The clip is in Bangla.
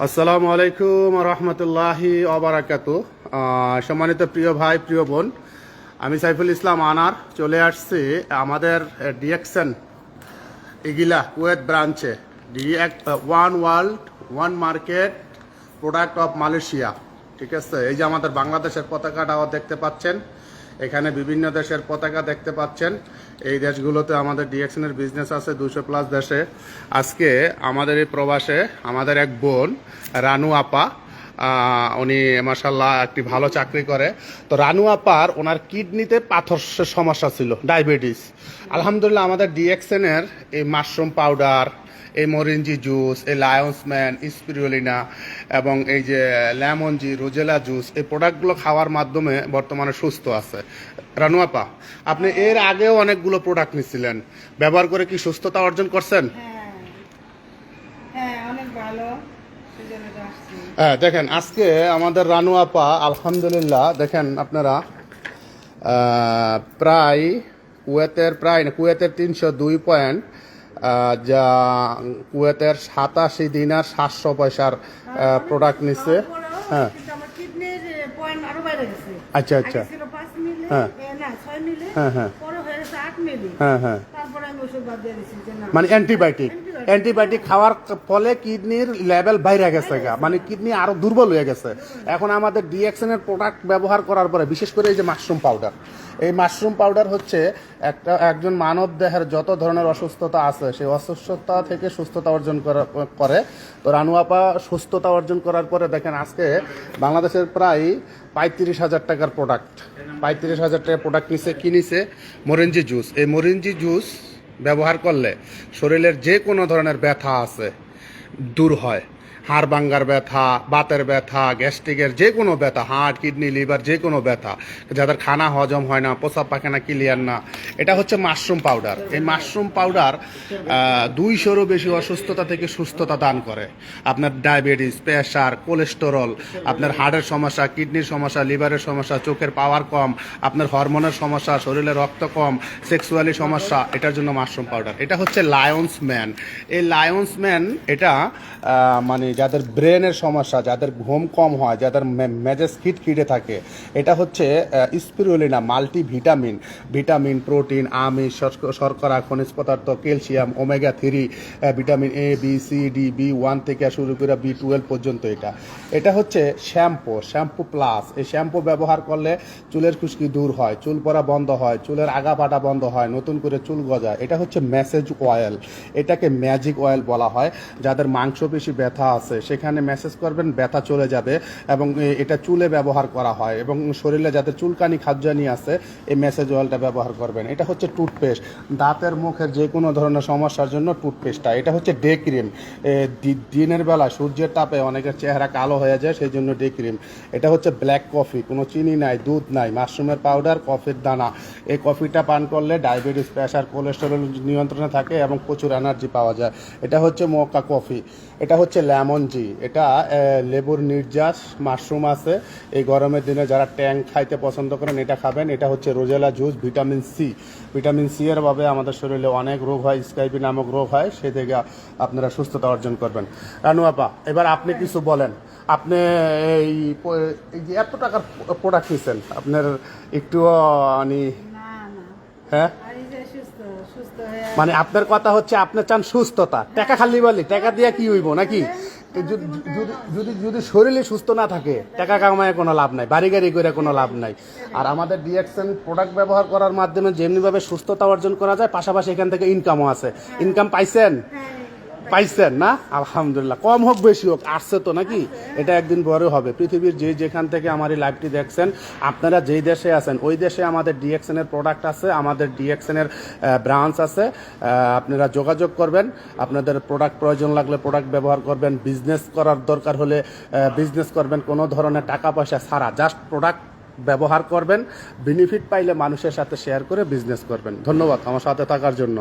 আসসালামু আলাইকুম রহমতুল্লাহি অবরাকাতু। সম্মানিত প্রিয় ভাই, প্রিয় বোন, আমি সাইফুল ইসলাম আনার চলে আসছি আমাদের ডিএক্সএন ইগিলা কুয়েত ব্রাঞ্চে। One world one market product of Malaysia. ঠিক আছে, এই যে আমাদের বাংলাদেশের পতাকাটাও দেখতে পাচ্ছেন, এখানে বিভিন্ন দেশের পতাকা দেখতে পাচ্ছেন। এই দেশগুলোতে আমাদের ডিএক্সএনের বিজনেস আছে 200+ দেশে। আজকে আমাদের এই প্রবাসে আমাদের এক বোন রানু আপা, উনি মাশাল্লাহ একটি ভালো চাকরি করে। তো রানু আপার ওনার কিডনিতে পাথরের সমস্যা ছিল, ডায়াবেটিস। আলহামদুলিল্লাহ আমাদের ডিএক্সএনের এই মাশরুম পাউডার, এই মরিঞ্জি জুস, এই লায়ন্সম্যান, স্পিরুলিনা এবং এই যে লেমনজি, রোজেলা জুস, এই প্রোডাক্টগুলো খাওয়ার মাধ্যমে বর্তমানে সুস্থ আছে। রানু আপা, আপনি এর আগেও অনেকগুলো প্রোডাক্ট নিচ্ছিলেন, ব্যবহার করে কি সুস্থতা অর্জন করছেন? হ্যাঁ, অনেক ভালো। সেজন্য তো আসছি। হ্যাঁ, দেখেন আজকে আমাদের রানু আপা আলহামদুলিল্লাহ, দেখেন আপনারা কুয়েতের 302 পয়েন্ট, যা কুয়েতের 87 দিনার 700 পয়সার প্রোডাক্ট নিচ্ছে। হ্যাঁ, কিন্তু আমার কিডনির পয়েন্ট আরো বাইরে গেছে। আচ্ছা আচ্ছা। আগে ছিল 5 মিলি, হ্যাঁ। না 6 মিলি, হ্যাঁ হ্যাঁ পরে হয়ে গেছে 8 মিলি। হ্যাঁ হ্যাঁ তারপরে আমি ওষুধ বাদ দিয়ে দিছি যে না। মানে অ্যান্টিবায়োটিক খাওয়ার ফলে কিডনির লেভেল বাইরে গেছে গা, মানে কিডনি আরো দুর্বল হয়ে গেছে। এখন আমাদের ডিএক্সএনের প্রোডাক্ট ব্যবহার করার পরে, বিশেষ করে এই যে মাশরুম পাউডার, এই মাশরুম পাউডার হচ্ছে একজন মানব দেহের যত ধরনের অসুস্থতা আছে সেই অসুস্থতা থেকে সুস্থতা অর্জন করে। তো রানু আপা সুস্থতা অর্জন করার পরে দেখেন আজকে বাংলাদেশের প্রায় 35,000 টাকার প্রোডাক্ট, 35,000 টাকার প্রোডাক্ট নিছে। কি নিছে? মরিঞ্জি জুস। এই মরিঞ্জি জুস ব্যবহার করলে শরীরের যে কোনো ধরনের ব্যথা আছে দূর হয়। হাড় ভাঙ্গার ব্যথা, বাতের ব্যথা, গ্যাস্ট্রিকের যে কোনো ব্যথা, হার্ট, কিডনি, লিভার, যে কোনো ব্যথা, যাদের খানা হজম হয় না, প্রস্রাব পায়খানা ক্লিয়ার না, এটা হচ্ছে মাশরুম পাউডার। এই মাশরুম পাউডার 200-রও বেশি অসুস্থতা থেকে সুস্থতা দান করে। আপনার ডায়াবেটিস, প্রেশার, কোলেস্টেরল, আপনার হার্টের সমস্যা, কিডনির সমস্যা, লিভারের সমস্যা, চোখের পাওয়ার কম, আপনার হরমোনের সমস্যা, শরীরে রক্ত কম, সেক্সুয়ালি সমস্যা, এটার জন্য মাশরুম পাউডার। এটা হচ্ছে লায়ন্সম্যান। এই লায়ন্সম্যান এটা মানে যাদের ব্রেনের সমস্যা, যাদের ঘুম কম হয়, যাদের মেজাজ খিটখিটে থাকে, এটা হচ্ছে স্পিরুলিনা মাল্টিভিটামিন। ভিটামিন, প্রোটিন, আমিষ, শর্করা, খনিজ পদার্থ, calcium, omega 3, vitamin A, B, C, D, B1 থেকে শুরু করে B12 পর্যন্ত। এটা হচ্ছে শ্যাম্পু প্লাস। এই শ্যাম্পু ব্যবহার করলে চুলের খুশকি দূর হয়, চুল পড়া বন্ধ হয়, চুলের আগা ফাটা বন্ধ হয়, নতুন করে চুল গজায়। এটা হচ্ছে ম্যাসেজ অয়েল, এটাকে ম্যাজিক অয়েল বলা হয়। যাদের মাংসপেশি ব্যথা আছে সেখানে ম্যাসেজ করবেন, ব্যথা চলে যাবে। এবং এটা চুলে ব্যবহার করা হয়, এবং শরীরে যাদের চুলকানি খাদ্যানি আছে এই ম্যাসেজ অয়েলটা ব্যবহার করবেন। এটা হচ্ছে টুথপেস্ট, দাঁতের মুখের যে কোনো ধরনের সমস্যার জন্য টুথপেস্টটা। এটা হচ্ছে ডে ক্রিম। দিনের বেলা সূর্যের তাপে অনেকের চেহারা কালো হয়ে যায়, সেই জন্য ডে ক্রিম। এটা হচ্ছে ব্ল্যাক কফি, কোনো চিনি নাই, দুধ নাই, মাশরুমের পাউডার, কফির দানা। এই কফিটা পান করলে ডায়াবেটিস, প্রেশার, কোলেস্টেরল নিয়ন্ত্রণে থাকে এবং প্রচুর এনার্জি পাওয়া যায়। এটা হচ্ছে মোকা কফি। এটা হচ্ছে লেমনজি, এটা লেবুর নির্যাস, মাশরুম আছে। এই গরমের দিনে যারা ট্যাং খাইতে পছন্দ করেন এটা খাবেন। এটা হচ্ছে রোজেলা জুস, ভিটামিন সি এর অভাবে আমাদের শরীরে অনেক রোগ হয়, স্কাইবি নামক রোগ হয়, সে থেকে আপনারা সুস্থতা অর্জন করবেন। রানু আপা, এবার আপনি কিছু বলেন। আপনি এই যে এত টাকার প্রোডাক্ট নিচ্ছেন, আপনার একটু মানে না না, হ্যাঁ, আর এই যে সুস্থ হয়ে মানে আপনার কথা হচ্ছে আপনি চান সুস্থতা, টাকা খালি বলি, টাকা দিয়ে কি হইব নাকি? যদি শরীরে সুস্থ না থাকে টাকা কামায় কোনো লাভ নাই, বাড়ি গাড়ি করে কোনো লাভ নাই। আর আমাদের ডিএক্সএন প্রোডাক্ট ব্যবহার করার মাধ্যমে যেমনিভাবে সুস্থতা অর্জন করা যায়, পাশাপাশি এখান থেকে ইনকামও আছে। ইনকাম পাইছেন না? আলহামদুলিল্লাহ, কম হোক বেশি হোক আসছে তো নাকি? এটা একদিন বড় হবে। পৃথিবীর যেখান থেকে আমার এই লাইভটি দেখছেন, আপনারা যেই দেশে আছেন ওই দেশে আমাদের ডিএক্সএন এর প্রোডাক্ট আছে, আমাদের ডিএক্সএন এর ব্রাঞ্চ আছে। আপনারা যোগাযোগ করবেন, আপনাদের প্রোডাক্ট প্রয়োজন লাগলে প্রোডাক্ট ব্যবহার করবেন। বিজনেস করার দরকার হলে বিজনেস করবেন, কোনো ধরনের টাকা পয়সা ছাড়া জাস্ট প্রোডাক্ট ব্যবহার করবেন। বেনিফিট পাইলে মানুষের সাথে শেয়ার করে বিজনেস করবেন। ধন্যবাদ আমার সাথে থাকার জন্য।